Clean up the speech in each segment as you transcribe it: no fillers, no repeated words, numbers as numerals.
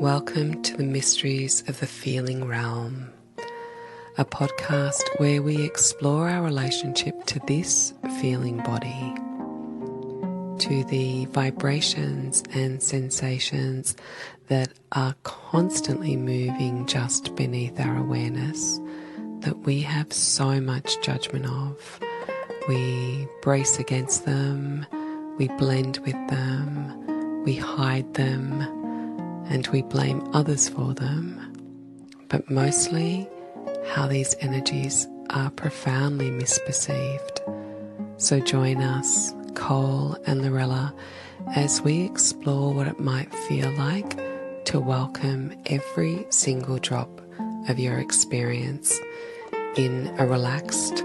Welcome to the Mysteries of the Feeling Realm, a podcast where we explore our relationship to this feeling body, to the vibrations and sensations that are constantly moving just beneath our awareness, that we have so much judgment of. We brace against them, we blend with them, we hide them, and we blame others for them, but mostly how these energies are profoundly misperceived. So join us, Cole and Lorella, as we explore what it might feel like to welcome every single drop of your experience in a relaxed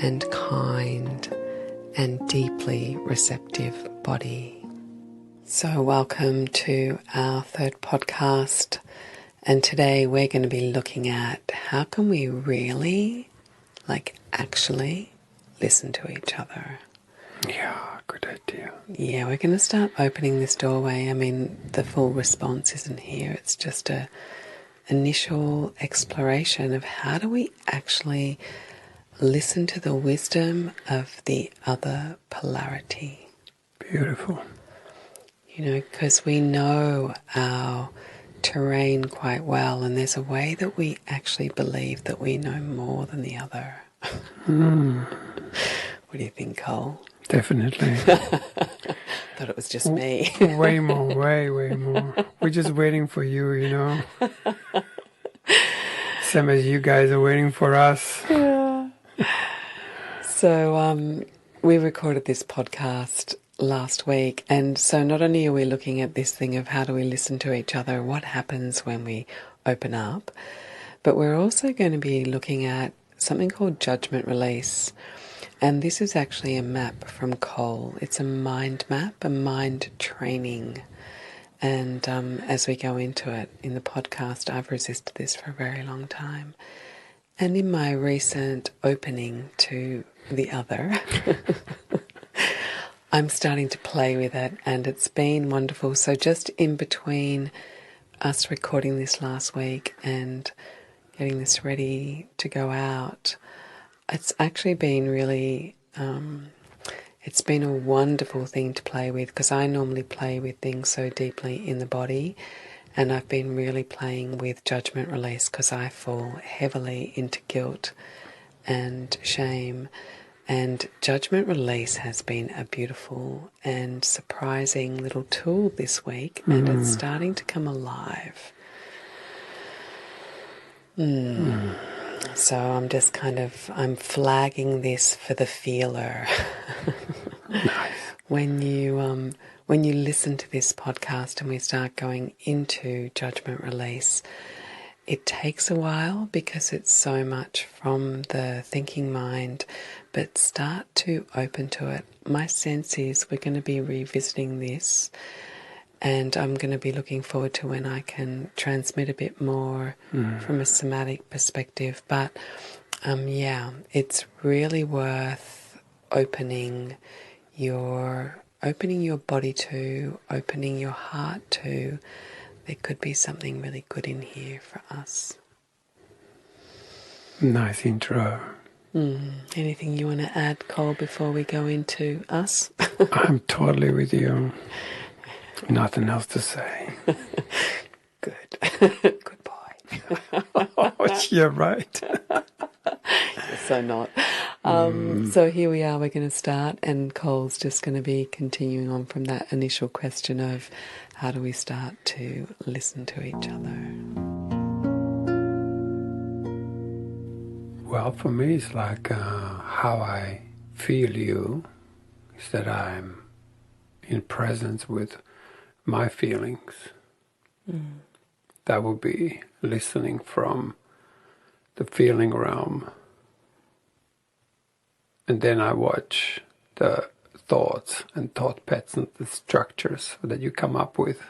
and kind and deeply receptive body. So welcome to our third podcast, and today we're going to be looking at how can we really, actually listen to each other. Yeah, good idea. Yeah, we're going to start opening this doorway. I mean, the full response isn't here. It's just a initial exploration of how do we actually listen to the wisdom of the other polarity. Beautiful. You know, because we know our terrain quite well, and there's a way that we actually believe that we know more than the other. What do you think, Cole? Definitely. Thought it was just me. Way more, way more. We're just waiting for you, you know. Same as you guys are waiting for us. Yeah. So we recorded this podcast last week, and so not only are we looking at this thing of how do we listen to each other, what happens when we open up, but we're also going to be looking at something called Judgement Release. And this is actually a map from Cole. It's a mind map, a mind training. And as we go into it in the podcast, I've resisted this for a very long time. And in my recent opening to the other, I'm starting to play with it, and it's been wonderful. So just in between us recording this last week and getting this ready to go out, it's actually been really, it's been a wonderful thing to play with, because I normally play with things so deeply in the body, and I've been really playing with Judgment Release because I fall heavily into guilt and shame. And Judgment Release has been a beautiful and surprising little tool this week, and it's starting to come alive. So I'm just I'm flagging this for the feeler. Nice. When you listen to this podcast and we start going into Judgment Release, it takes a while because it's so much from the thinking mind, but start to open to it. My sense is we're going to be revisiting this, and I'm going to be looking forward to when I can transmit a bit more from a somatic perspective. But it's really worth opening your body to, opening your heart to. There could be something really good in here for us. Nice intro. Anything you want to add, Cole, before we go into us? I'm totally with you. Nothing else to say. Good. Good boy. Oh, you're right. So not. So here we are, we're going to start, and Cole's just going to be continuing on from that initial question of how do we start to listen to each other? Well, for me, it's like how I feel you is that I'm in presence with my feelings. That would be listening from the feeling realm. And then I watch the thoughts and thought patterns, the structures that you come up with.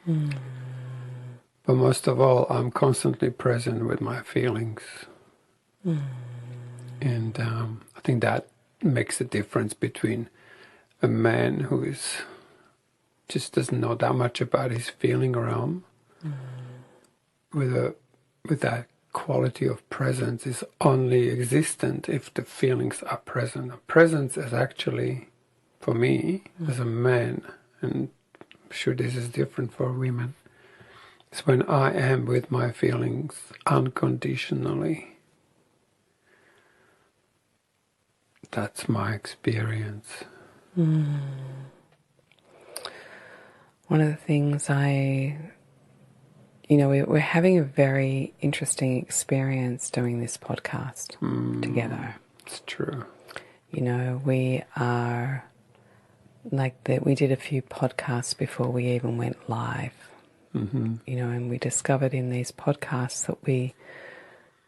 But most of all, I'm constantly present with my feelings. And I think that makes a difference between a man who is just doesn't know that much about his feeling realm with that quality of presence is only existent if the feelings are present. Presence is actually, for me, as a man, and I'm sure this is different for women, it's when I am with my feelings unconditionally. That's my experience. One of the things we're having a very interesting experience doing this podcast together. It's true. We are like that. We did a few podcasts before we even went live. And we discovered in these podcasts that we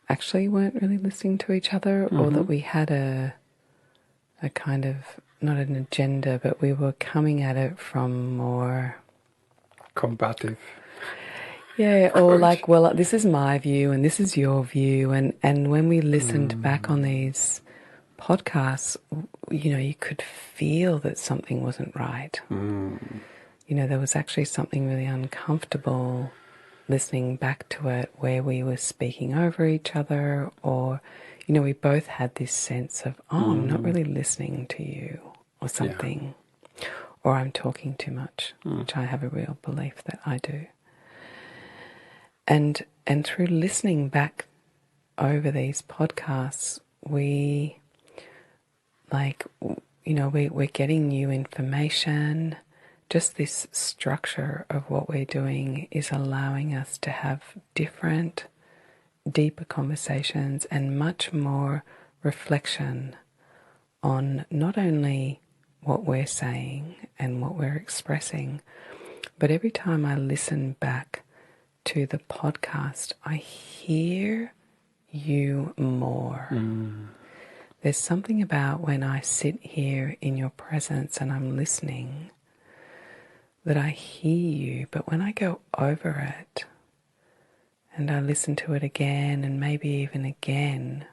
actually weren't really listening to each other, or that we had a kind of, not an agenda, but we were coming at it from more combative. Yeah, or like, well, this is my view and this is your view. And when we listened back on these podcasts, you could feel that something wasn't right. There was actually something really uncomfortable listening back to it, where we were speaking over each other, or, we both had this sense of, I'm not really listening to you, or something, or I'm talking too much, which I have a real belief that I do. And through listening back over these podcasts, we're getting new information. Just this structure of what we're doing is allowing us to have different, deeper conversations and much more reflection on not only what we're saying and what we're expressing, but every time I listen back to the podcast, I hear you more. There's something about when I sit here in your presence and I'm listening that I hear you, but when I go over it and I listen to it again and maybe even again,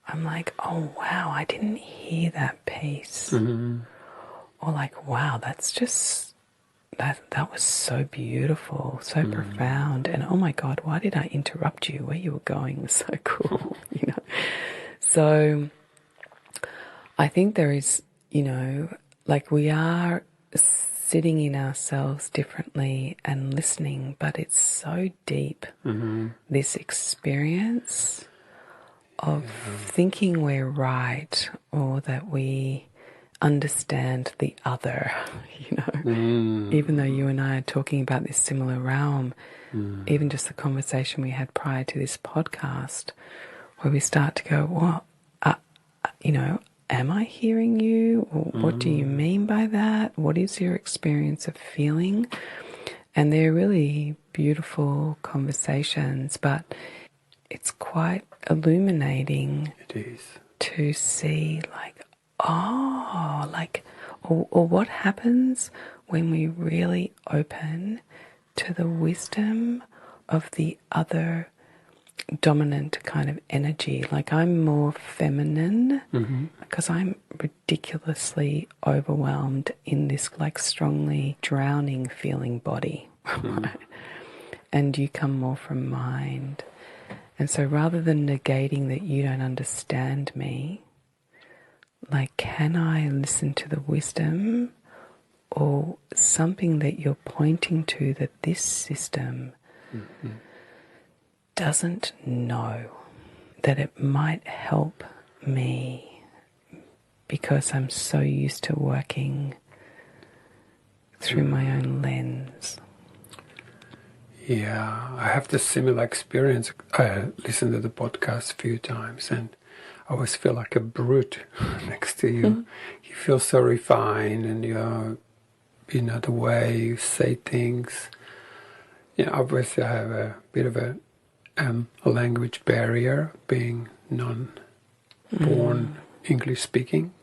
I'm like, oh wow, I didn't hear that piece. Or like, wow, that's just, that was so beautiful, so profound, and oh my God, why did I interrupt you? Where you were going was so cool, So I think there is, like we are sitting in ourselves differently and listening, but it's so deep, this experience of thinking we're right, or that we understand the other, even though you and I are talking about this similar realm, even just the conversation we had prior to this podcast, where we start to go, what, am I hearing you? Or what do you mean by that? What is your experience of feeling? And they're really beautiful conversations, but it's quite illuminating. It is. To see or what happens when we really open to the wisdom of the other dominant kind of energy. Like I'm more feminine because I'm ridiculously overwhelmed in this like strongly drowning feeling body. Right? And you come more from mind. And so rather than negating that you don't understand me, like, can I listen to the wisdom or something that you're pointing to that this system doesn't know, that it might help me because I'm so used to working through my own lens. Yeah, I have this similar experience. I listened to the podcast a few times and I always feel like a brute next to you. You feel so refined and the way you say things. Obviously I have a bit of a language barrier, being non-born English speaking.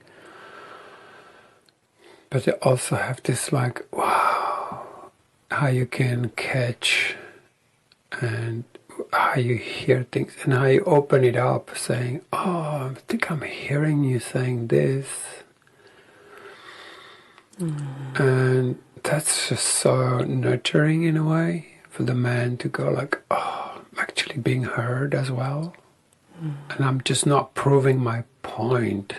But I also have this like, wow, how you can catch and how you hear things and how you open it up saying, oh, I think I'm hearing you saying this. And that's just so nurturing in a way for the man to go like, oh, I'm actually being heard as well. And I'm just not proving my point.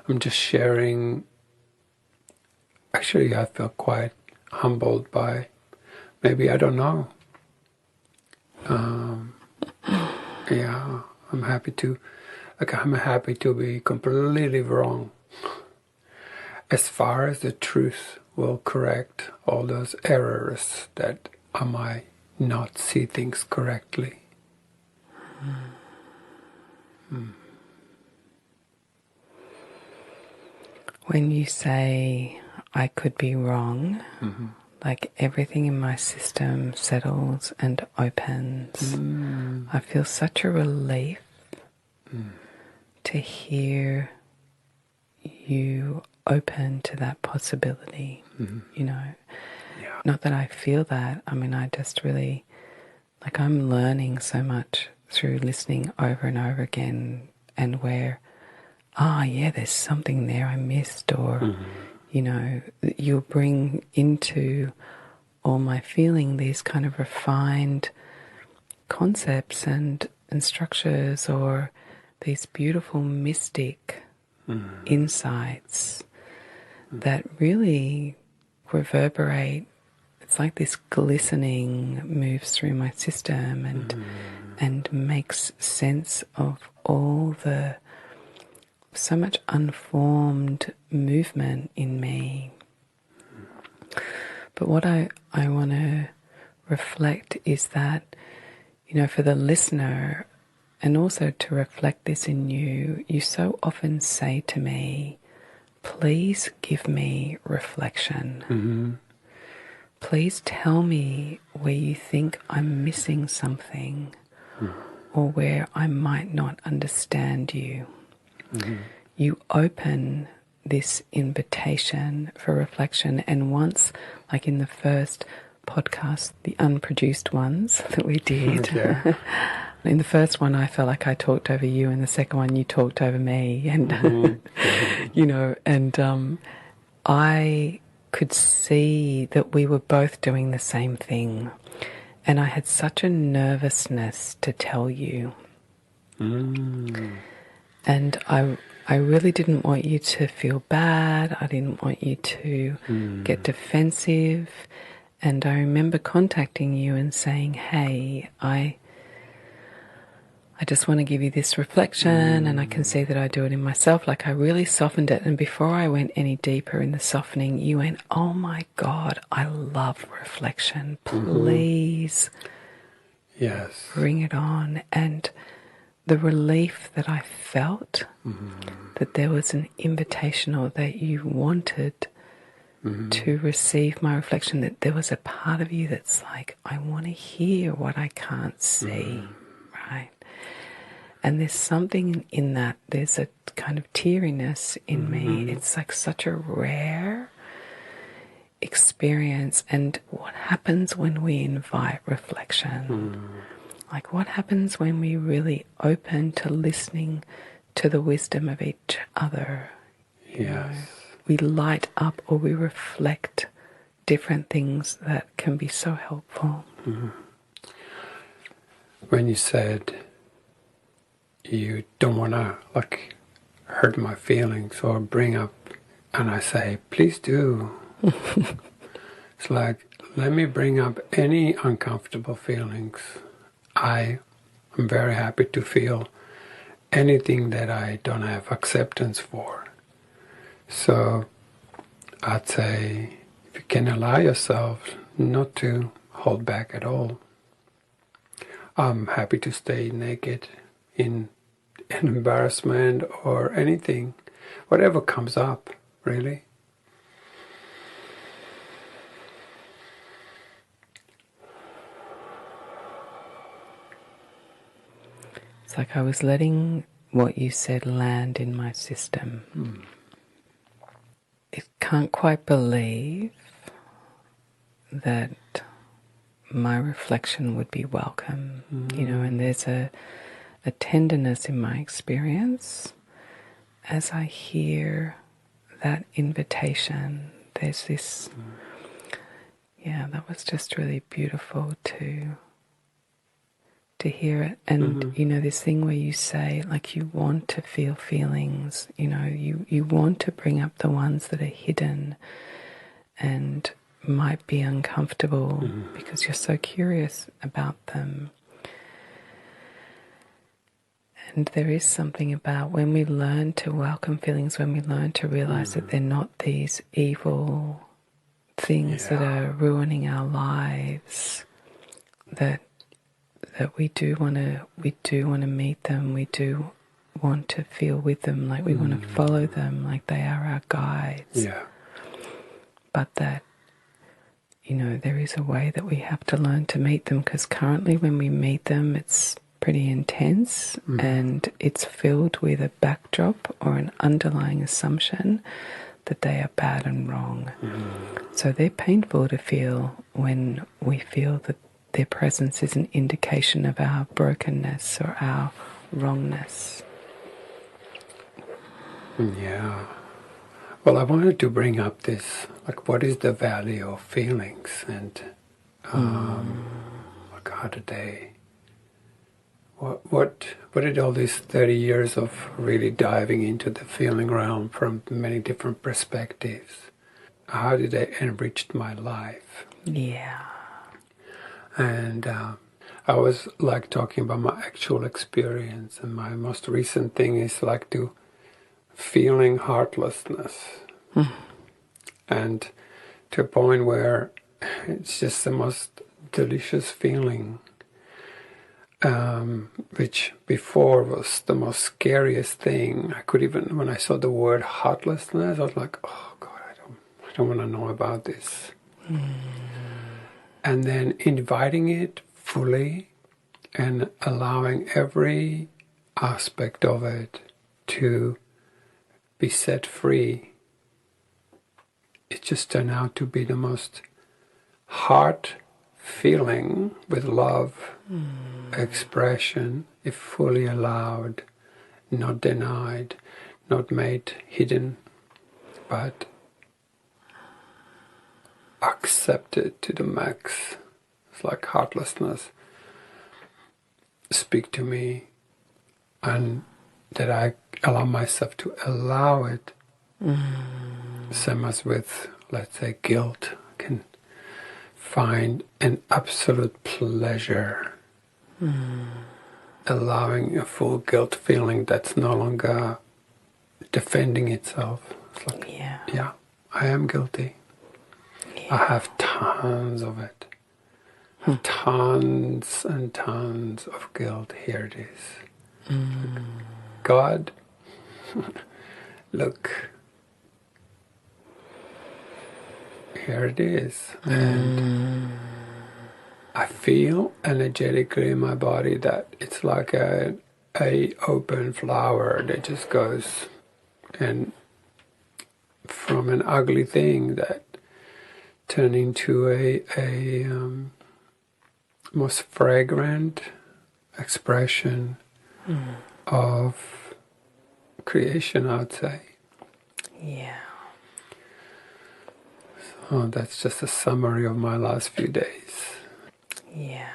I'm just sharing. Actually, I feel quite humbled by, maybe, I don't know. Yeah, I'm happy to be completely wrong. As far as the truth will correct all those errors that I might not see things correctly. When you say I could be wrong, like everything in my system settles and opens. I feel such a relief to hear you open to that possibility, you know. Yeah. Not that I feel that. I mean, I just really, like, I'm learning so much through listening over and over again, and where, yeah, there's something there I missed, or, you know, you'll bring into all my feeling these kind of refined concepts and structures, or these beautiful mystic insights that really reverberate. It's like this glistening moves through my system and makes sense of all the so much unformed movement in me. But what I want to reflect is that, you know, for the listener, and also to reflect this in you, you so often say to me, please give me reflection. Please tell me where you think I'm missing something, or where I might not understand you. You open this invitation for reflection, and once, like in the first podcast, the unproduced ones that we did, in the first one I felt like I talked over you, and the second one you talked over me, and you know, and I could see that we were both doing the same thing, and I had such a nervousness to tell you. And I really didn't want you to feel bad. I didn't want you to get defensive. And I remember contacting you and saying, hey, I just want to give you this reflection, and I can see that I do it in myself. Like, I really softened it. And before I went any deeper in the softening, you went, oh my God, I love reflection. Please bring it on. And the relief that I felt, that there was an invitation, or that you wanted to receive my reflection, that there was a part of you that's like, I want to hear what I can't see, right? And there's something in that, there's a kind of teariness in me. It's like such a rare experience. And what happens when we invite reflection? Like, what happens when we really open to listening to the wisdom of each other? You know, we light up, or we reflect different things that can be so helpful. When you said you don't want to, like, hurt my feelings or bring up, and I say, please do. It's like, let me bring up any uncomfortable feelings. I am very happy to feel anything that I don't have acceptance for. So I'd say, if you can allow yourself not to hold back at all, I'm happy to stay naked in an embarrassment or anything, whatever comes up, really. It's like I was letting what you said land in my system. It can't quite believe that my reflection would be welcome, you know, and there's a tenderness in my experience as I hear that invitation. There's this, Yeah, that was just really beautiful to hear it. And you know, this thing where you say, like, you want to feel feelings, you know, you want to bring up the ones that are hidden and might be uncomfortable because you're so curious about them. And there is something about when we learn to welcome feelings, when we learn to realize that they're not these evil things that are ruining our lives, that we do want to meet them, we do want to feel with them, like we want to follow them, like they are our guides. Yeah. But that, you know, there is a way that we have to learn to meet them, because currently when we meet them, it's pretty intense and it's filled with a backdrop or an underlying assumption that they are bad and wrong. So they're painful to feel when we feel that their presence is an indication of our brokenness or our wrongness. Yeah. Well, I wanted to bring up this, like, what is the value of feelings, and like, how do they, what did all these 30 years of really diving into the feeling realm from many different perspectives, how did they enrich my life? Yeah. And I was like talking about my actual experience, and my most recent thing is like to feeling heartlessness, and to a point where it's just the most delicious feeling, which before was the most scariest thing. I could even, when I saw the word heartlessness, I was like, oh God, I don't want to know about this. And then inviting it fully and allowing every aspect of it to be set free, it just turned out to be the most heart feeling with love expression, if fully allowed, not denied, not made hidden, but accepted to the max. It's like heartlessness. Speak to me, and that I allow myself to allow it. Same as with, let's say, guilt, can find an absolute pleasure allowing a full guilt feeling that's no longer defending itself. It's like, yeah, I am guilty. I have tons of it. Tons and tons of guilt. Here it is. God, look, here it is. And I feel energetically in my body that it's like a open flower that just goes, and from an ugly thing that turned into a most fragrant expression of creation, I'd say. Yeah. So that's just a summary of my last few days. Yeah.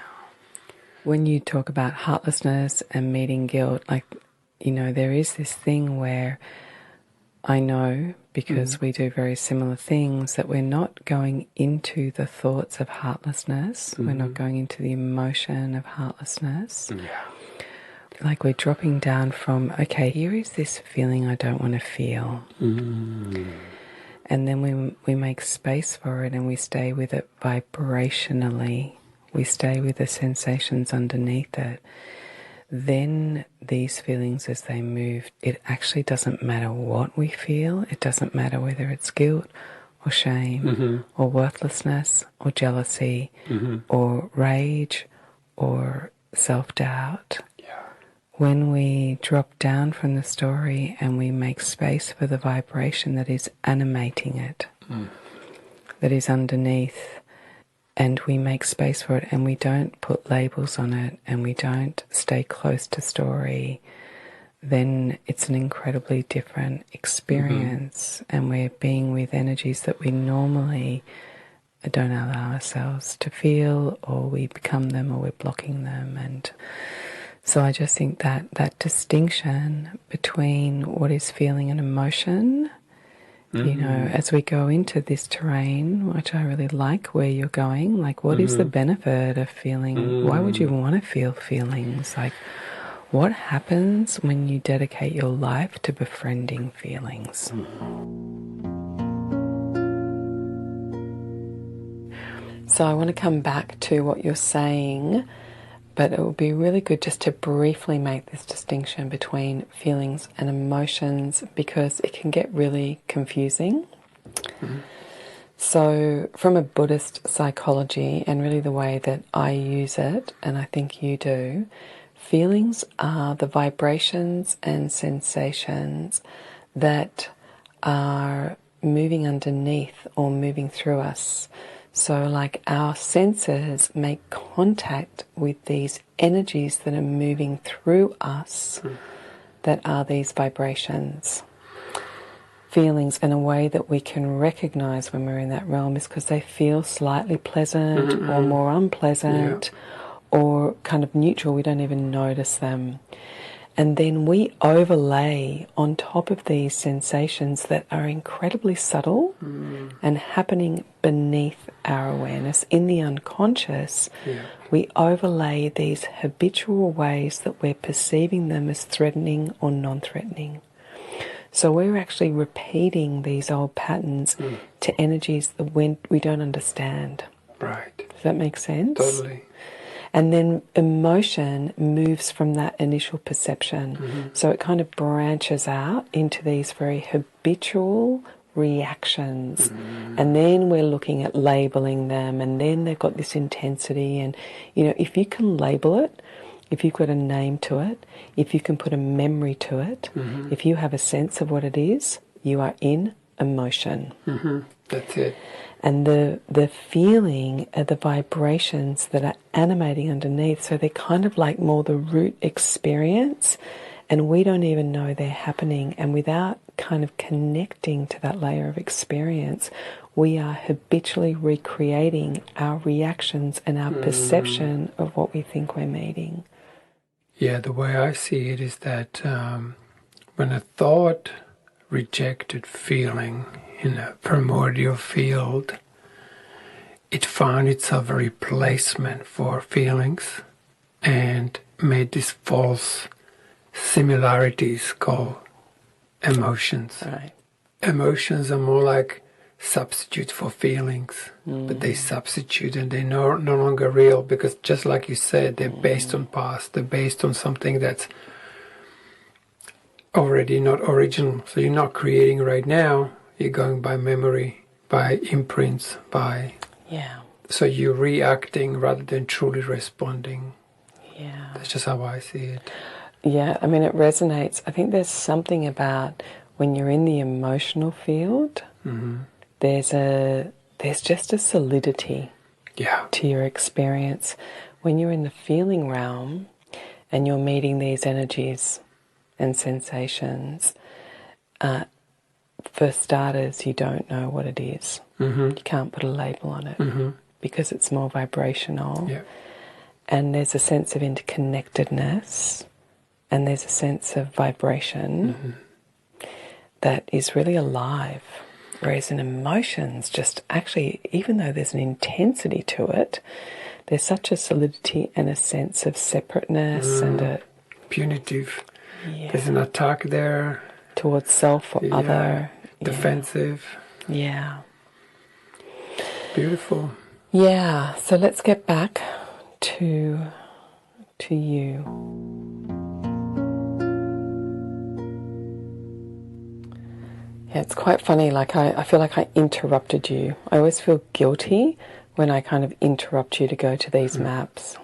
When you talk about heartlessness and meeting guilt, like, you know, there is this thing where I know, because we do very similar things, that we're not going into the thoughts of heartlessness. We're not going into the emotion of heartlessness. Yeah. Like, we're dropping down from, okay, here is this feeling I don't want to feel. And then we make space for it and we stay with it vibrationally. We stay with the sensations underneath it. Then these feelings, as they move, it actually doesn't matter what we feel. It doesn't matter whether it's guilt or shame or worthlessness or jealousy or rage or self-doubt. Yeah. When we drop down from the story and we make space for the vibration that is animating it, that is underneath, and we make space for it and we don't put labels on it and we don't stay close to story, then it's an incredibly different experience, and we're being with energies that we normally don't allow ourselves to feel, or we become them, or we're blocking them. And so I just think that that distinction between what is feeling and emotion, you know, as we go into this terrain, which I really like where you're going, like what is the benefit of feeling? Why would you want to feel feelings? Like what happens when you dedicate your life to befriending feelings? So I want to come back to what you're saying, but it would be really good just to briefly make this distinction between feelings and emotions, because it can get really confusing. So from a Buddhist psychology, and really the way that I use it, and I think you do, feelings are the vibrations and sensations that are moving underneath or moving through us. So like our senses make contact with these energies that are moving through us, that are these vibrations. Feelings, in a way that we can recognize when we're in that realm, is because they feel slightly pleasant or more unpleasant or kind of neutral. We don't even notice them. And then we overlay on top of these sensations that are incredibly subtle and happening beneath our awareness in the unconscious. We overlay these habitual ways that we're perceiving them as threatening or non-threatening. So we're actually repeating these old patterns to energies that we don't understand. Right. Does that make sense? Totally. And then emotion moves from that initial perception. So it kind of branches out into these very habitual reactions. And then we're looking at labeling them, and then they've got this intensity. And, you know, if you can label it, if you've got a name to it, if you can put a memory to it, if you have a sense of what it is, you are in emotion. That's it. And the feeling are the vibrations that are animating underneath. So they're kind of like more the root experience, and we don't even know they're happening. And without kind of connecting to that layer of experience, we are habitually recreating our reactions and our perception of what we think we're meeting. Yeah, the way I see it is that when a thought rejected feeling in a primordial field, it found itself a replacement for feelings and made these false similarities called emotions. Right. Emotions are more like substitute for feelings, but they substitute and they're no longer real, because just like you said, they're based on past, they're based on something that's already not original. So you're not creating right now, you're going by memory, by imprints, by... Yeah. So you're reacting rather than truly responding. Yeah. That's just how I see it. Yeah, I mean, it resonates. I think there's something about when you're in the emotional field, there's just a solidity to your experience. When you're in the feeling realm and you're meeting these energies and sensations, for starters, you don't know what it is. You can't put a label on it because it's more vibrational. And there's a sense of interconnectedness, and there's a sense of vibration that is really alive. Whereas in emotions, just actually, even though there's an intensity to it, there's such a solidity and a sense of separateness and a... Punitive. There's an attack there. Towards self or other. Defensive. Yeah. Beautiful. Yeah, so let's get back to you. Yeah, it's quite funny, like I feel like I interrupted you. I always feel guilty when I kind of interrupt you to go to these maps.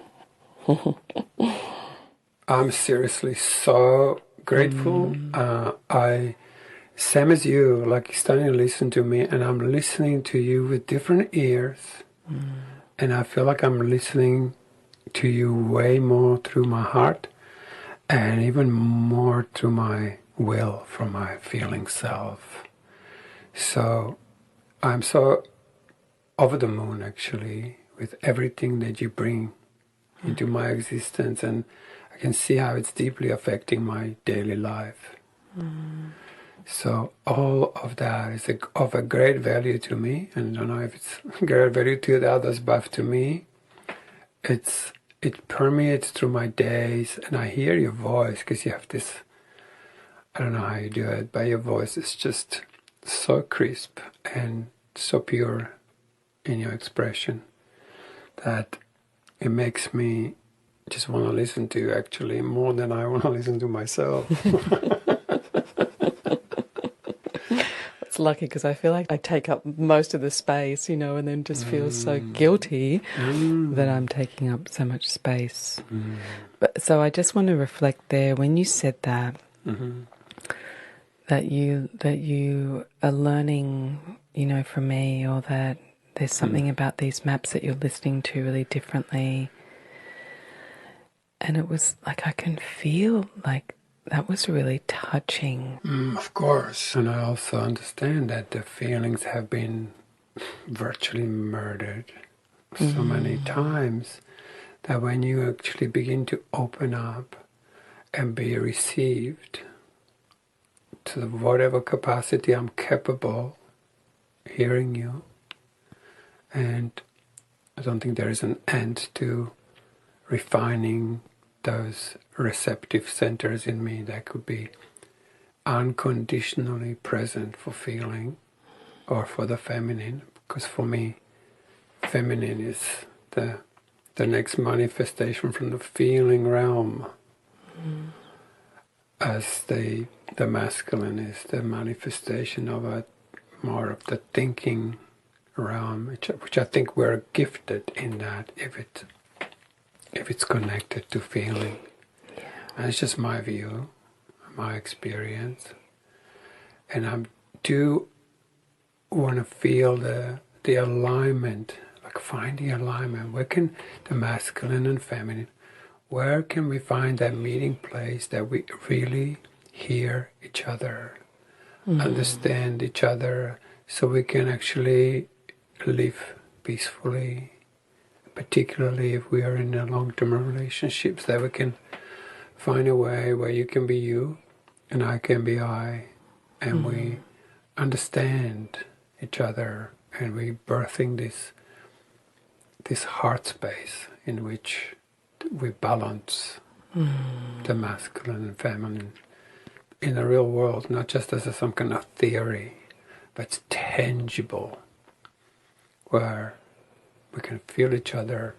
I'm seriously so grateful. Same as you, like you're starting to listen to me, and I'm listening to you with different ears. And I feel like I'm listening to you way more through my heart, and even more through my will, from my feeling self. So I'm so over the moon, actually, with everything that you bring into my existence, and I can see how it's deeply affecting my daily life. So all of that is of a great value to me, and I don't know if it's great value to the others, but to me, it permeates through my days, and I hear your voice because you have this. I don't know how you do it, but your voice is just so crisp and so pure in your expression that it makes me just want to listen to you, actually, more than I want to listen to myself. It's lucky because I feel like I take up most of the space, you know, and then just feel so guilty that I'm taking up so much space. But so I just want to reflect there when you said that, that you are learning, you know, from me, or that there's something about these maps that you're listening to really differently. And it was like I can feel like that was really touching. Of course. And I also understand that the feelings have been virtually murdered so many times that when you actually begin to open up and be received to whatever capacity I'm capable hearing you, and I don't think there is an end to refining those receptive centers in me that could be unconditionally present for feeling or for the feminine, because for me feminine is the next manifestation from the feeling realm, as the masculine is the manifestation of a more of the thinking realm, which I think we're gifted in that if it's connected to feeling. And it's just my view, my experience. And I do want to feel the alignment, like find the alignment. Where can the masculine and feminine, where can we find that meeting place that we really hear each other, understand each other, so we can actually live peacefully, particularly if we are in a long-term relationships, that we can find a way where you can be you and I can be I, and we understand each other, and we birthing this heart space in which we balance the masculine and feminine in the real world, not just as some kind of theory, but it's tangible, where we can feel each other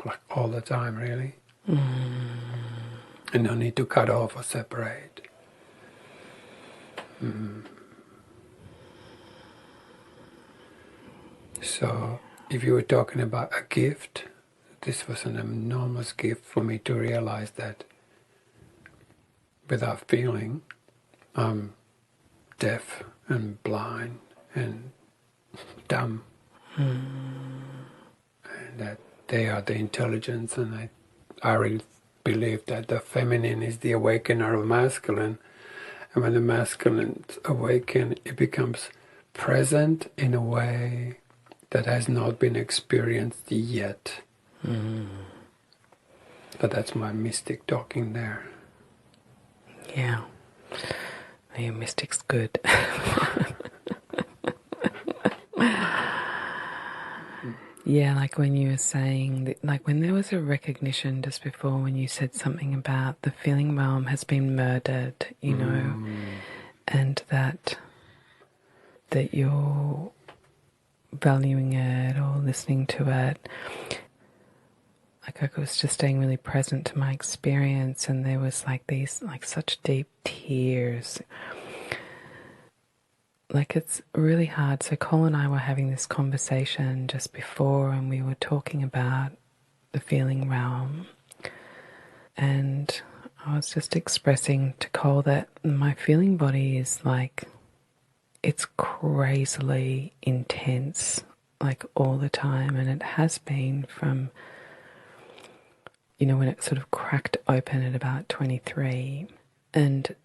like all the time, really. And no need to cut off or separate. So if you were talking about a gift, this was an enormous gift for me to realize that without feeling, I'm deaf and blind and dumb. And that they are the intelligence, and I really believe that the feminine is the awakener of masculine. And when the masculine awakens, it becomes present in a way that has not been experienced yet. But that's my mystic talking there. Yeah. Your mystic's good. Yeah, like when you were saying, like when there was a recognition just before when you said something about the feeling realm has been murdered, you know, and that you're valuing it or listening to it. Like I was just staying really present to my experience, and there was like these, like such deep tears. Like it's really hard. So Cole and I were having this conversation just before, and we were talking about the feeling realm. And I was just expressing to Cole that my feeling body is like, it's crazily intense, like all the time. And it has been from, you know, when it sort of cracked open at about 23. And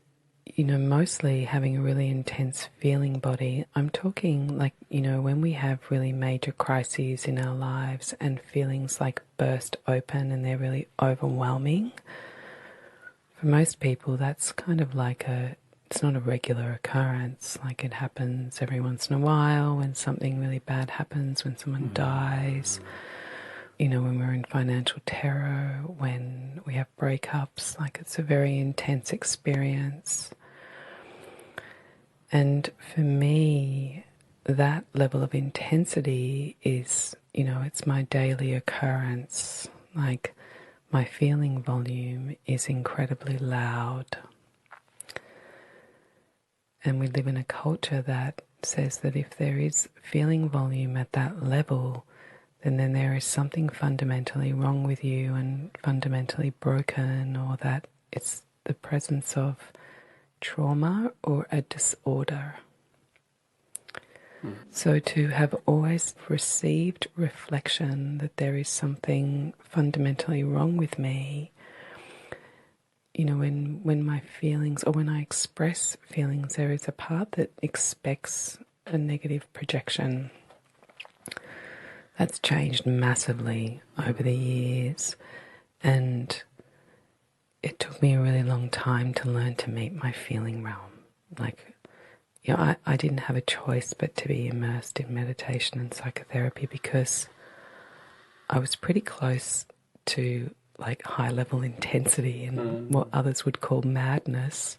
mostly having a really intense feeling body. I'm talking like, when we have really major crises in our lives and feelings like burst open and they're really overwhelming. For most people, that's kind of like it's not a regular occurrence. Like it happens every once in a while when something really bad happens, when someone dies, when we're in financial terror, when we have breakups. Like it's a very intense experience. And for me, that level of intensity is, it's my daily occurrence. Like my feeling volume is incredibly loud. And we live in a culture that says that if there is feeling volume at that level, then there is something fundamentally wrong with you and fundamentally broken, or that it's the presence of trauma or a disorder. So to have always received reflection that there is something fundamentally wrong with me, when my feelings, or when I express feelings, there is a part that expects a negative projection. That's changed massively over the years, and it took me a really long time to learn to meet my feeling realm. Like, I didn't have a choice but to be immersed in meditation and psychotherapy, because I was pretty close to like high level intensity and what others would call madness.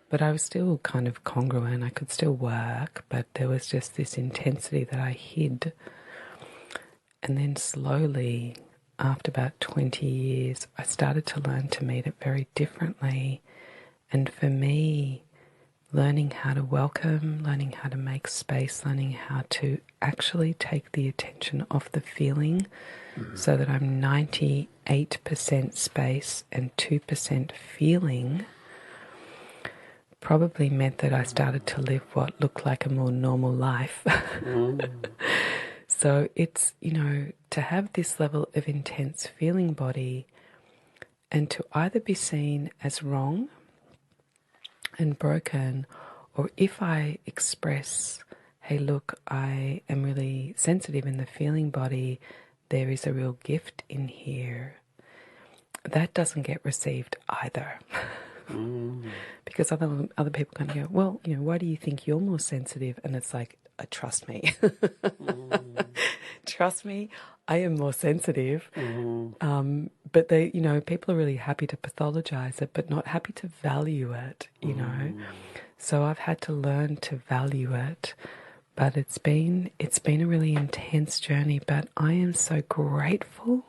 But I was still kind of congruent. I could still work, but there was just this intensity that I hid. And then slowly, after about 20 years, I started to learn to meet it very differently. And for me, learning how to welcome, learning how to make space, learning how to actually take the attention off the feeling, so that I'm 98% space and 2% feeling, probably meant that I started to live what looked like a more normal life. So it's, to have this level of intense feeling body and to either be seen as wrong and broken, or if I express, hey, look, I am really sensitive in the feeling body, there is a real gift in here, that doesn't get received either. Because other people kind of go, well, why do you think you're more sensitive? And it's like, trust me. Trust me, I am more sensitive. But they, people are really happy to pathologize it, but not happy to value it, So I've had to learn to value it. But it's been a really intense journey, but I am so grateful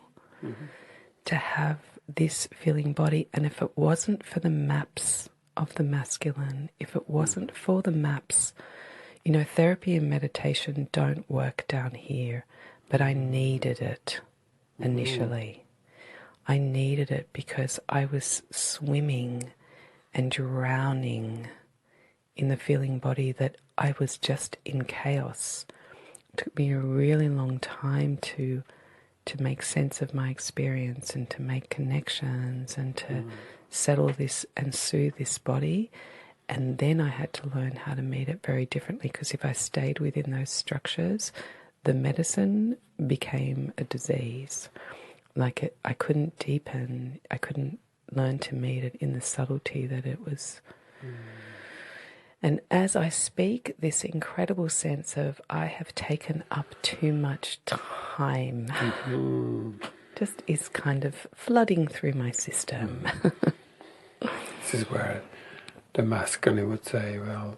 to have this feeling body. And if it wasn't for the maps of the masculine, if it wasn't for the maps, therapy and meditation don't work down here, but I needed it initially. I needed it because I was swimming and drowning in the feeling body that I was just in chaos. It took me a really long time to make sense of my experience and to make connections and to settle this and soothe this body. And then I had to learn how to meet it very differently, because if I stayed within those structures, the medicine became a disease. Like I couldn't deepen, I couldn't learn to meet it in the subtlety that it was. And as I speak, this incredible sense of I have taken up too much time just is kind of flooding through my system. This is where the masculine would say, well,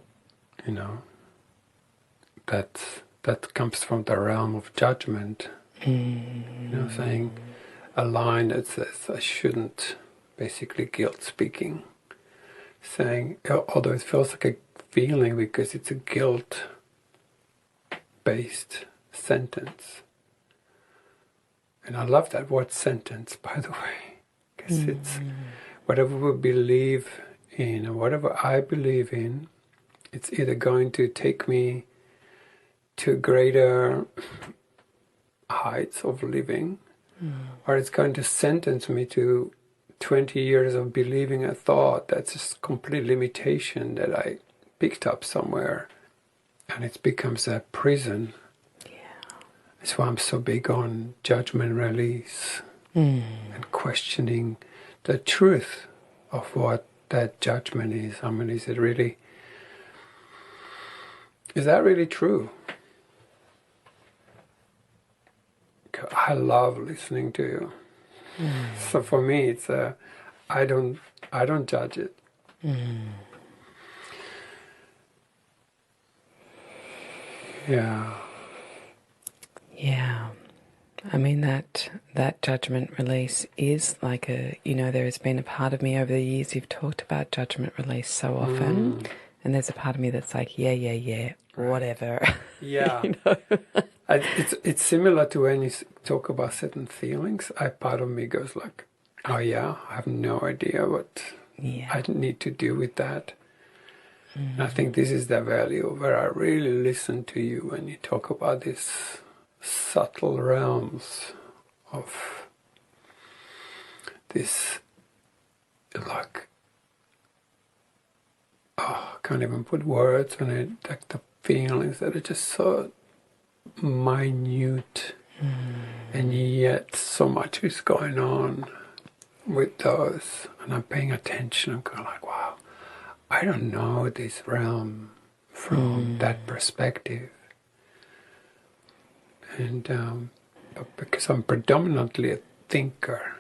that comes from the realm of judgment. Saying a line that says I shouldn't, basically guilt speaking. Saying, although it feels like a feeling because it's a guilt-based sentence. And I love that word sentence, by the way, because it's whatever we believe in, or whatever I believe in, it's either going to take me to greater heights of living, or it's going to sentence me to 20 years of believing a thought that's just complete limitation that I picked up somewhere, and it becomes a prison. That's why I'm so big on judgment release and questioning the truth of what that judgment is. I mean, is that really true? I love listening to you. So for me, it's I don't judge it. Yeah. Yeah. I mean, that judgment release is like there has been a part of me over the years, you've talked about judgment release so often, and there's a part of me that's like, yeah, whatever. Yeah. You know? It's similar to when you talk about certain feelings. Part of me goes like, oh yeah, I have no idea what I need to do with that. And I think this is the value where I really listen to you when you talk about these subtle realms of this, like, I can't even put words on it, like the feelings that are just so minute, and yet so much is going on with those, and I'm paying attention. I'm going like, wow, I don't know this realm from that perspective. And but because I'm predominantly a thinker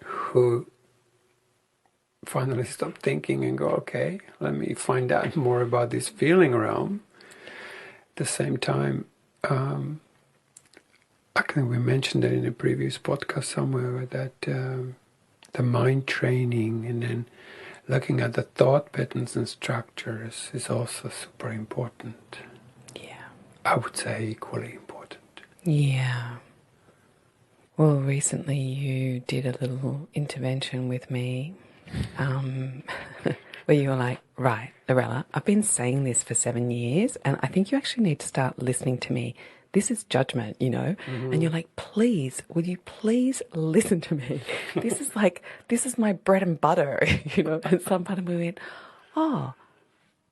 who finally stop thinking and go, okay, let me find out more about this feeling realm. At the same time, I think we mentioned it in a previous podcast somewhere, that the mind training and then looking at the thought patterns and structures is also super important. Yeah. I would say equally important. Yeah. Well, recently you did a little intervention with me where you were like, right, Lorella, I've been saying this for 7 years and I think you actually need to start listening to me. This is judgment, and you're like, please, will you please listen to me? This is my bread and butter, and some part of me went, oh,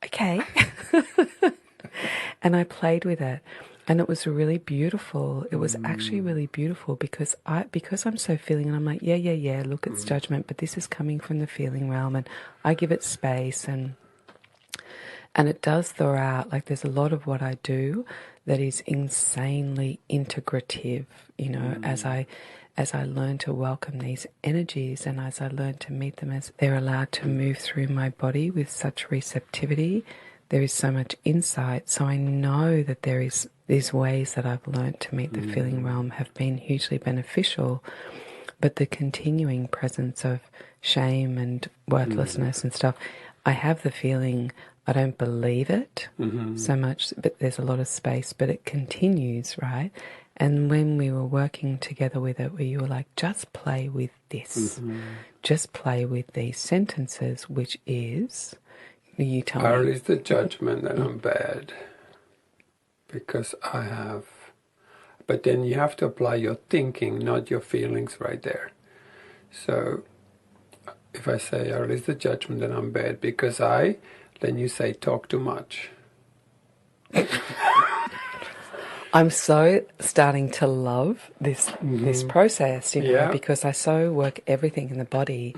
okay. And I played with it. And it was really beautiful. It was actually really beautiful because I'm so feeling, and I'm like, yeah, look, it's judgment, but this is coming from the feeling realm, and I give it space, and it does thaw out. Like, there's a lot of what I do that is insanely integrative, as I learn to welcome these energies, and as I learn to meet them as they're allowed to move through my body with such receptivity. There is so much insight. So I know that there is these ways that I've learned to meet the feeling realm have been hugely beneficial. But the continuing presence of shame and worthlessness and stuff, I have the feeling I don't believe it so much, but there's a lot of space, but it continues, right? And when we were working together with it, where you were like, just play with this, just play with these sentences, which is... You tell I me. release the judgment that I'm bad because I have, but then you have to apply your thinking, not your feelings right there. So if I say I release the judgment that I'm bad because then you say talk too much. I'm so starting to love this process, because I so work everything in the body,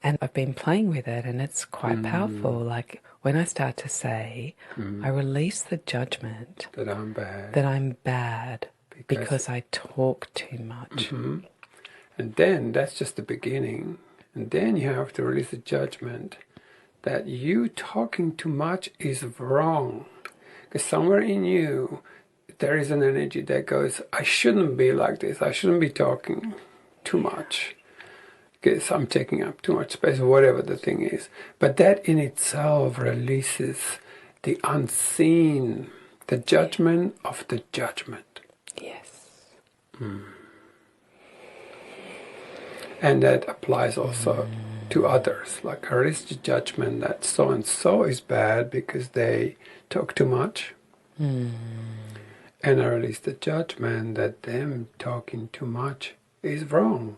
and I've been playing with it, and it's quite powerful. Like when I start to say, I release the judgment That I'm bad. That I'm bad because I talk too much. And then that's just the beginning. And then you have to release the judgment that you talking too much is wrong. Because somewhere in you, there is an energy that goes, I shouldn't be like this. I shouldn't be talking too much because I'm taking up too much space, whatever the thing is. But that in itself releases the unseen, the judgment of the judgment. Yes. And that applies also to others. Like, there is the judgment that so-and-so is bad because they talk too much. And I release the judgment that them talking too much is wrong.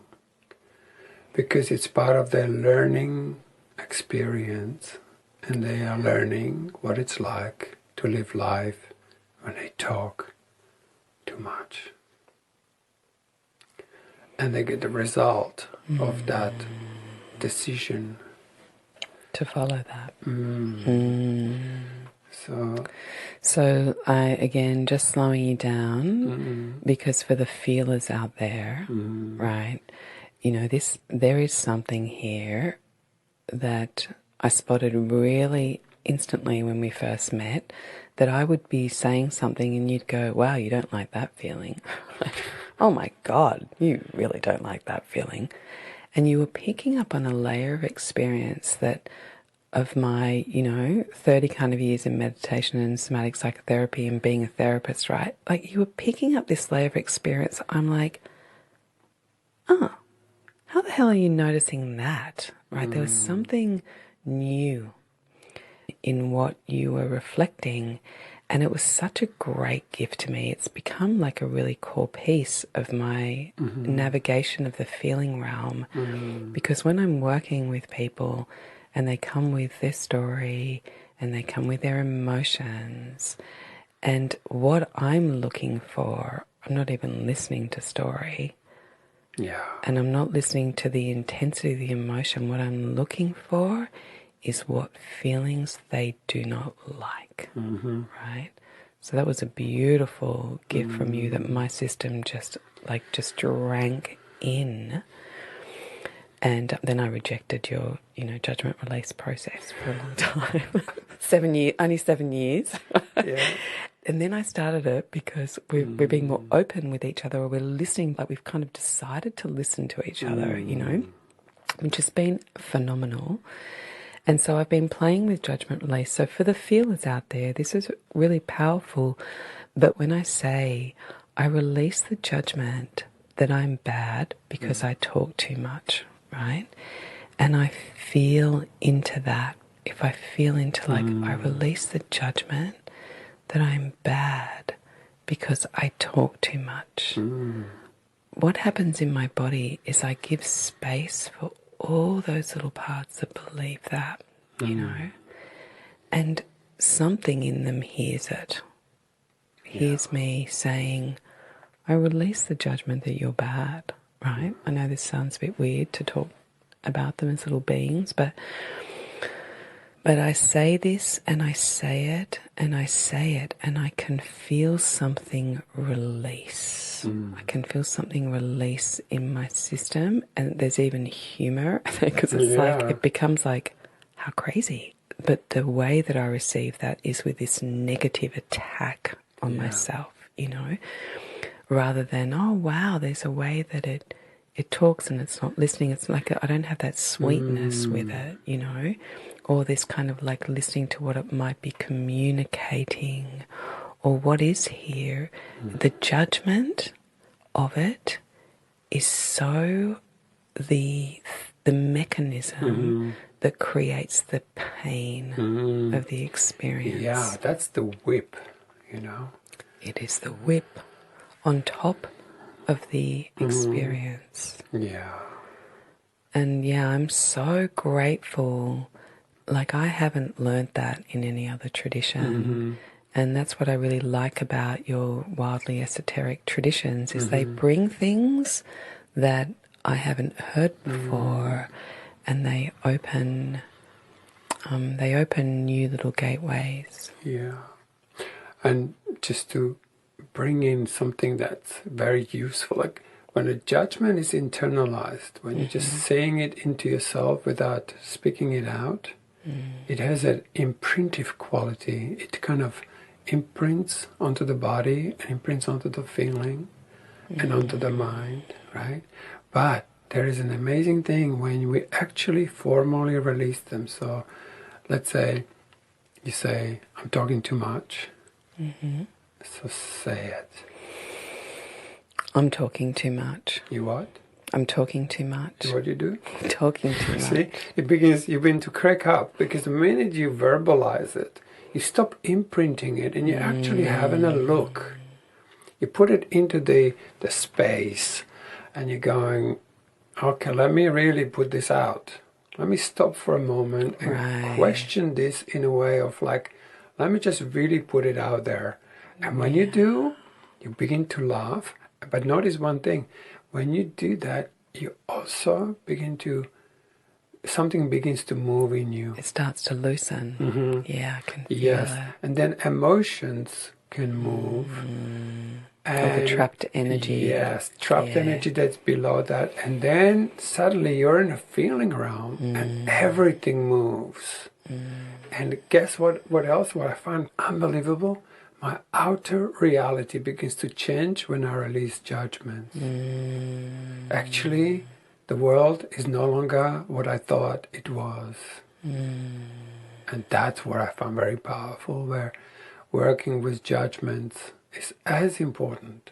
because it's part of their learning experience, and they are learning what it's like to live life when they talk too much. And they get the result of that decision. To follow that. So I, again, just slowing you down, because for the feelers out there, right, you know, there is something here that I spotted really instantly when we first met, that I would be saying something and you'd go, wow, you don't like that feeling. Oh my God, you really don't like that feeling. And you were picking up on a layer of experience that of my, 30 kind of years in meditation and somatic psychotherapy and being a therapist, right? Like, you were picking up this layer of experience. I'm like, oh, how the hell are you noticing that? Right? There was something new in what you were reflecting, and it was such a great gift to me. It's become like a really core piece of my navigation of the feeling realm, because when I'm working with people and they come with their story and they come with their emotions, and what I'm looking for, I'm not even listening to story. yeah. And I'm not listening to the intensity of the emotion. What I'm looking for is what feelings they do not like, right? So that was a beautiful gift from you that my system just drank in. And then I rejected your, judgment release process for a long time. 7 years, only 7 years. Yeah. And then I started it because we're being more open with each other, or we're listening, like we've kind of decided to listen to each other, which has been phenomenal. And so I've been playing with judgment release. So for the feelers out there, this is really powerful. But when I say I release the judgment that I'm bad because I talk too much, right? And I feel into that. If I feel into I release the judgment that I'm bad because I talk too much. What happens in my body is I give space for all those little parts that believe that, and something in them hears it. Hears me saying, I release the judgment that you're bad, right? I know this sounds a bit weird to talk about them as little beings, but I say this and I say it and I say it, and I can feel something release. I can feel something release in my system, and there's even humor because it's it becomes like, how crazy. But the way that I receive that is with this negative attack on myself, rather than, oh wow, there's a way that it talks and it's not listening. It's like I don't have that sweetness with it, or this kind of like listening to what it might be communicating or what is here. The judgment of it is so the mechanism that creates the pain of the experience. Yeah, that's the whip, It is the whip on top of the experience. Yeah. And I'm so grateful. Like, I haven't learned that in any other tradition. And that's what I really like about your wildly esoteric traditions, is they bring things that I haven't heard before, and they open new little gateways. Yeah. And just to bring in something that's very useful, like when a judgment is internalized, when you're just saying it into yourself without speaking it out, it has an imprintive quality. It kind of imprints onto the body and imprints onto the feeling and onto the mind, right? But there is an amazing thing when we actually formally release them. So let's say you say, I'm talking too much. So say it. I'm talking too much. You what? I'm talking too much. What do you do? I'm talking too much. See, you begin to crack up, because the minute you verbalize it, you stop imprinting it and you're actually having a look. You put it into the space and you're going, okay, let me really put this out. Let me stop for a moment and question this in a way of like, let me just really put it out there. And when you do, you begin to laugh. But notice one thing. When you do that, you also begin to, something begins to move in you. It starts to loosen. Mm-hmm. Yeah, I can feel it. And then emotions can move. All the trapped energy. Yes, trapped energy that's below that. And then suddenly you're in a feeling realm and everything moves. And guess what else? What I find unbelievable? My outer reality begins to change when I release judgments. Actually, the world is no longer what I thought it was. And that's what I found very powerful, where working with judgments is as important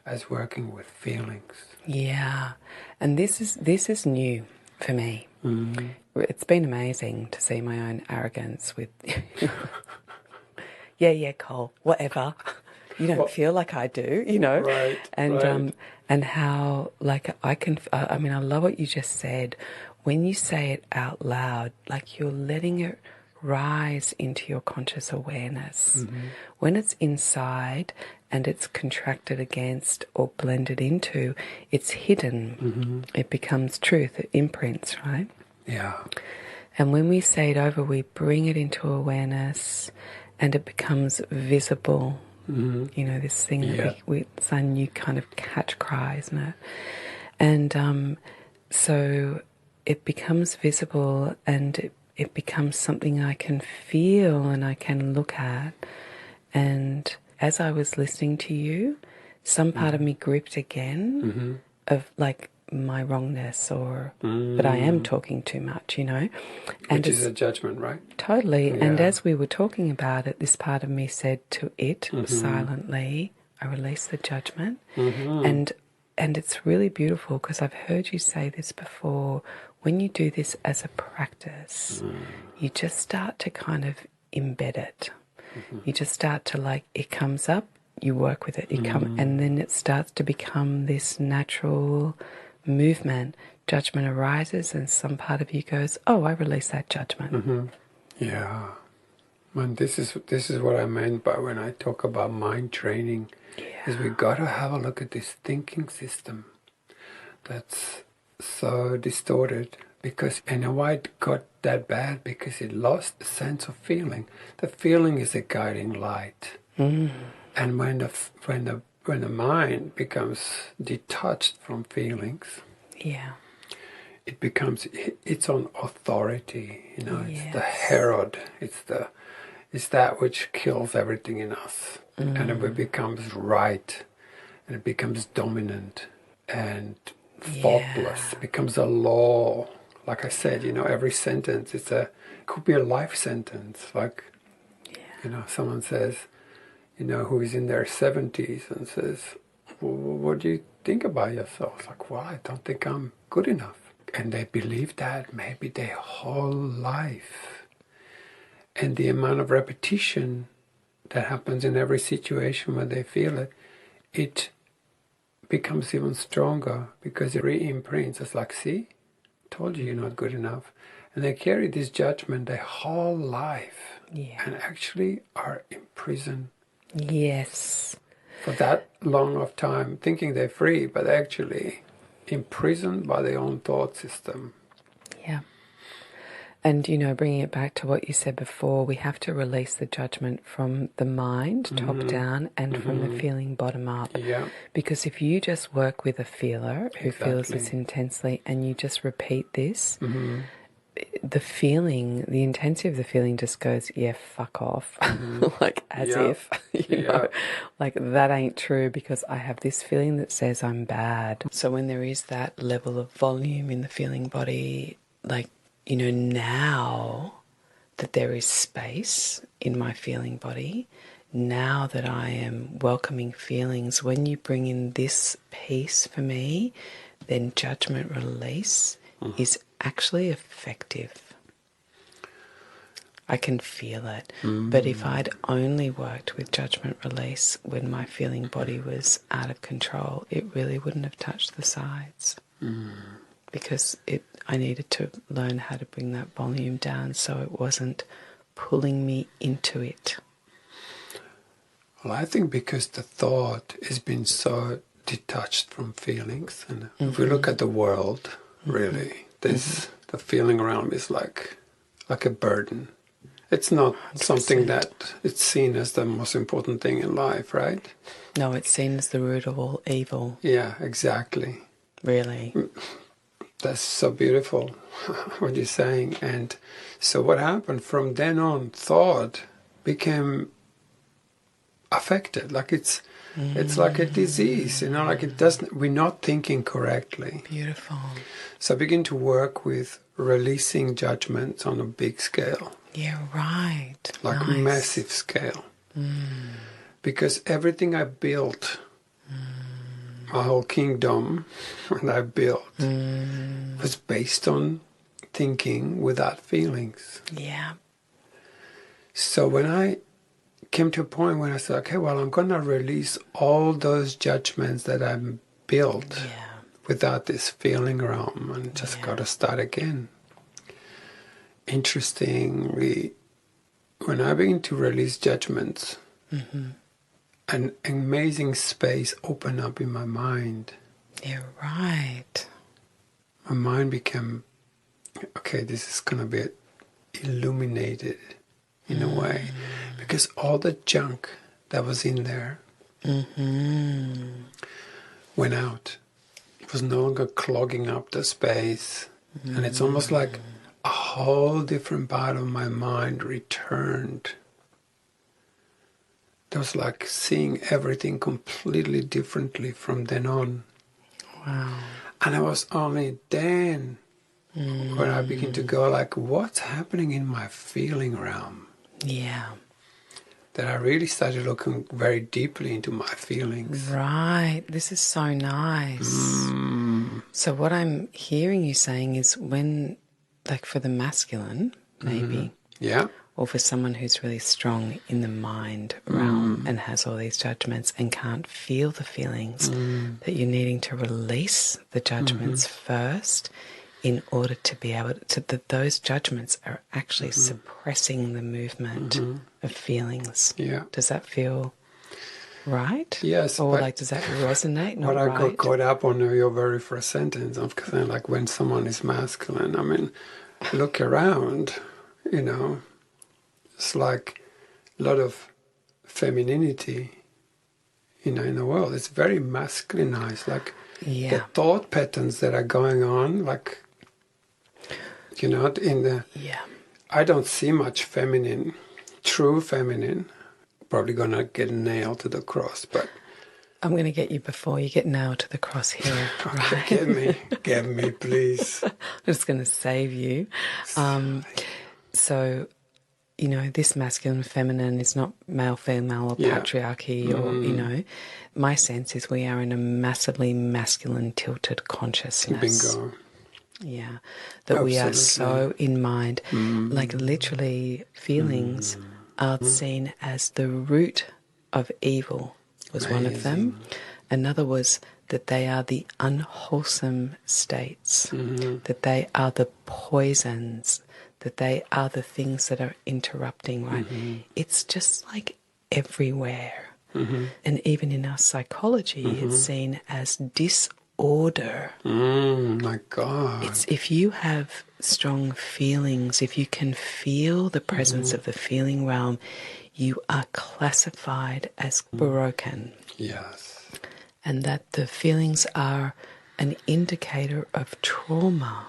as working with feelings. Yeah, and this is new for me. It's been amazing to see my own arrogance with yeah, Cole, whatever. You don't feel like I do, you know. Right. And how, like, I mean, I love what you just said. When you say it out loud, like you're letting it rise into your conscious awareness. When it's inside and it's contracted against or blended into, it's hidden. It becomes truth, it imprints, right? Yeah. And when we say it over, we bring it into awareness and it becomes visible. You know, this thing that it's a new kind of catch cry, isn't it? And so it becomes visible and it becomes something I can feel and I can look at. And as I was listening to you, some part of me gripped again of like my wrongness or that I am talking too much, you know. And which is a judgment, right? Totally. Yeah. And as we were talking about it, this part of me said to it silently, I release the judgment. And it's really beautiful because I've heard you say this before. When you do this as a practice, you just start to kind of embed it. You just start to, like, it comes up, you work with it, and then it starts to become this natural movement. Judgment arises and some part of you goes, oh, I release that judgment. Yeah. Man, this is what I meant by when I talk about mind training. Is we got to have a look at this thinking system that's so distorted, because why it got that bad, because it lost the sense of feeling. The feeling is a guiding light. And when the mind becomes detached from feelings, it becomes its own authority. You know, it's the Herod. It's that which kills everything in us, and it becomes right, and it becomes dominant and faultless. It becomes a law. Like I said, you know, every sentence could be a life sentence. Like, you know, someone says, you know, who is in their 70s and says, well, what do you think about yourself? It's like, well, I don't think I'm good enough. And they believe that maybe their whole life. And the amount of repetition that happens in every situation when they feel it, it becomes even stronger because it re-imprints. It's like, see, told you you're not good enough. And they carry this judgment their whole life and actually are imprisoned. Yes. For that long of time, thinking they're free, but actually imprisoned by their own thought system. Yeah. And, you know, bringing it back to what you said before, we have to release the judgment from the mind, top down, and from the feeling, bottom up. Yeah. Because if you just work with a feeler who feels this intensely and you just repeat this, the feeling, the intensity of the feeling just goes, yeah, fuck off. Like as if, you know, like that ain't true because I have this feeling that says I'm bad. So when there is that level of volume in the feeling body, like, you know, now that there is space in my feeling body, now that I am welcoming feelings, when you bring in this piece for me, then judgment release is actually effective. I can feel it. But if I'd only worked with judgment release when my feeling body was out of control, it really wouldn't have touched the sides. because I needed to learn how to bring that volume down so it wasn't pulling me into it. Well, I think because the thought has been so detached from feelings, and if we look at the world, really, this the feeling realm is like a burden. It's not 100%. something that it's seen as the most important thing in life, right? No, it's seen as the root of all evil. Yeah, exactly. Really. That's so beautiful what you're saying. And so what happened from then on, thought became affected. Like it's like a disease, like it doesn't, we're not thinking correctly. Beautiful. So I begin to work with releasing judgments on a big scale. Yeah, right. Like nice. massive scale. Because everything I built, my whole kingdom that I built, was based on thinking without feelings. Yeah. So when I came to a point when I said, okay, well, I'm going to release all those judgments that I've built without this feeling realm and just got to start again. Interestingly, when I begin to release judgments, an amazing space opened up in my mind. Yeah, right. My mind became, okay, this is going to be illuminated in a way. Because all the junk that was in there went out. It was no longer clogging up the space. And it's almost like a whole different part of my mind returned. It was like seeing everything completely differently from then on. Wow. And it was only then when I began to go like, what's happening in my feeling realm? Yeah. That I really started looking very deeply into my feelings. Right. This is so nice. So what I'm hearing you saying is when, like for the masculine, maybe, Yeah. or for someone who's really strong in the mind realm and has all these judgments and can't feel the feelings, that you're needing to release the judgments first in order to be able to, that those judgments are actually suppressing the movement of feelings. Yeah. Does that feel right? Yes. Or like, does that resonate? Not what I right? got caught up on your very first sentence of saying, like, when someone is masculine, I mean, look around, it's like a lot of femininity, in the world. It's very masculinized, like the thought patterns that are going on, like, in the... I don't see much feminine, true feminine. Probably going to get nailed to the cross, but... I'm going to get you before you get nailed to the cross here. Okay, Right? get me, please. I'm just going to save you. So, this masculine, feminine is not male, female, or patriarchy, or, my sense is we are in a massively masculine tilted consciousness. Bingo. Yeah. That we are so in mind. Like literally feelings are seen as the root of evil was one of them. Another was that they are the unwholesome states, that they are the poisons, that they are the things that are interrupting, right? It's just like everywhere. And even in our psychology, it's seen as disorder. My God. It's if you have strong feelings, if you can feel the presence of the feeling realm, you are classified as broken. Yes. And that the feelings are an indicator of trauma.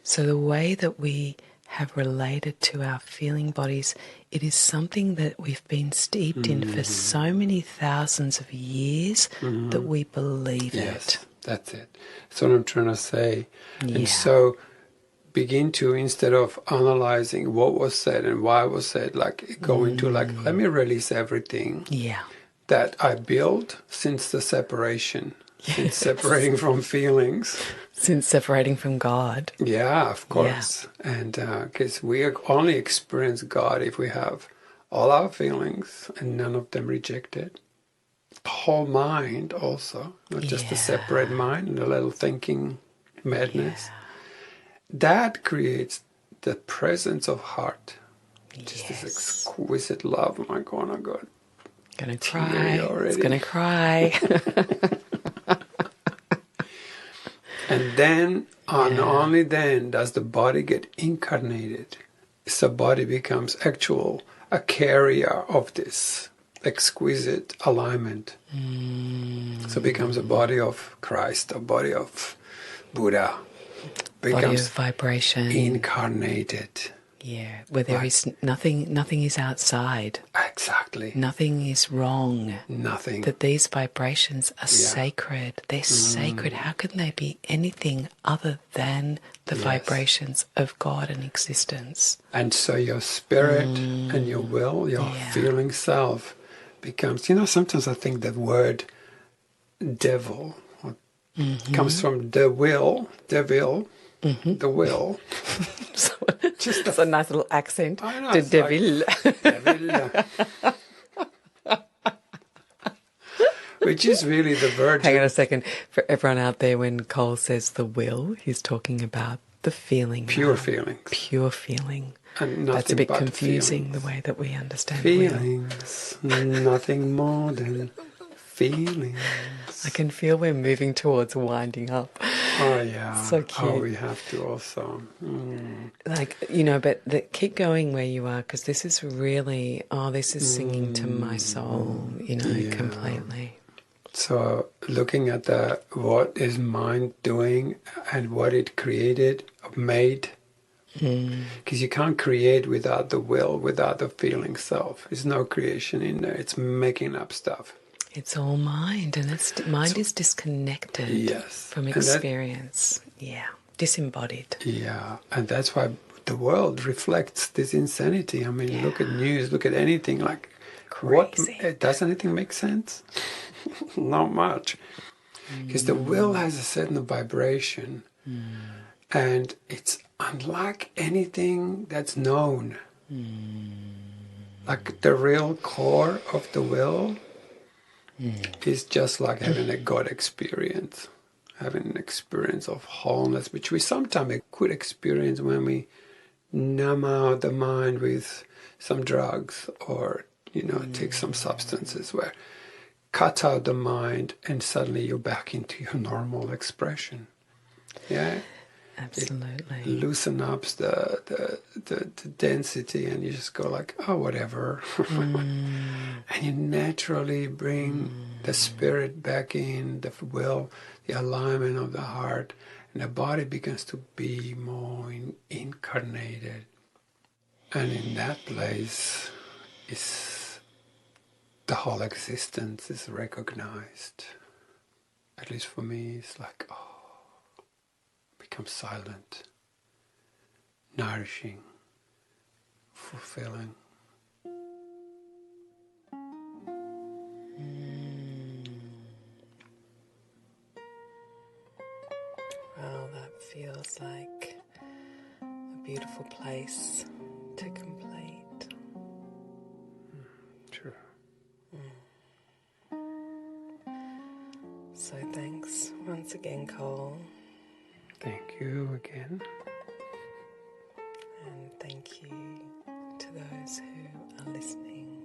So the way that we have related to our feeling bodies, it is something that we've been steeped in for so many thousands of years that we believe it. That's it. That's what I'm trying to say. And so begin to, instead of analyzing what was said and why it was said, like go into like, let me release everything that I built since the separation, since separating from feelings. Since separating from God. Yeah, of course. And because we only experience God if we have all our feelings and none of them rejected. The whole mind also, not just the separate mind and a little thinking madness. That creates the presence of heart. Just this exquisite love. Oh my God. Gonna cry. Already. It's gonna cry. And then, and only then, does the body get incarnated. So body becomes a carrier of this exquisite alignment. So it becomes a body of Christ, a body of Buddha. Becomes body of vibration. Incarnated. Yeah, where there is nothing is outside. Exactly. Nothing is wrong. Nothing. That these vibrations are sacred. They're sacred. How can they be anything other than the vibrations of God and existence? And so your spirit and your will, your feeling self becomes, sometimes I think the word devil comes from the will, devil, the will. Just a nice little accent. I know, The devil. Devil. Which is really the virgin. Hang on a second. For everyone out there, when Cole says the will, he's talking about the feeling. Pure feelings. Pure feeling. And that's a bit but confusing, feelings. the way that we understand feelings. Nothing more than feelings. I can feel we're moving towards winding up. Oh, yeah. So cute. Oh, we have to also. But keep going where you are, because this is really, this is singing to my soul, completely. So looking at what is mind doing and what it created, made, because you can't create without the will, without the feeling self. There's no creation in there. It's making up stuff. It's all mind, and mind is disconnected from experience. Disembodied. Yeah, and that's why the world reflects this insanity. I mean, look at news, look at anything like crazy. Does anything make sense? Not much. Because the will has a certain vibration, and it's unlike anything that's known. Like the real core of the will is just like having a God experience, having an experience of wholeness, which we sometimes could experience when we numb out the mind with some drugs or, take some substances where cut out the mind and suddenly you're back into your normal expression. Yeah? Absolutely. It loosen up the density, and you just go like, oh, whatever. And you naturally bring the spirit back in, the will, the alignment of the heart, and the body begins to be more incarnated. And in that place is the whole existence is recognized. At least for me, it's like, become silent, nourishing, fulfilling. Well, that feels like a beautiful place to complete. True. So thanks once again, Cole. Thank you again. And thank you to those who are listening.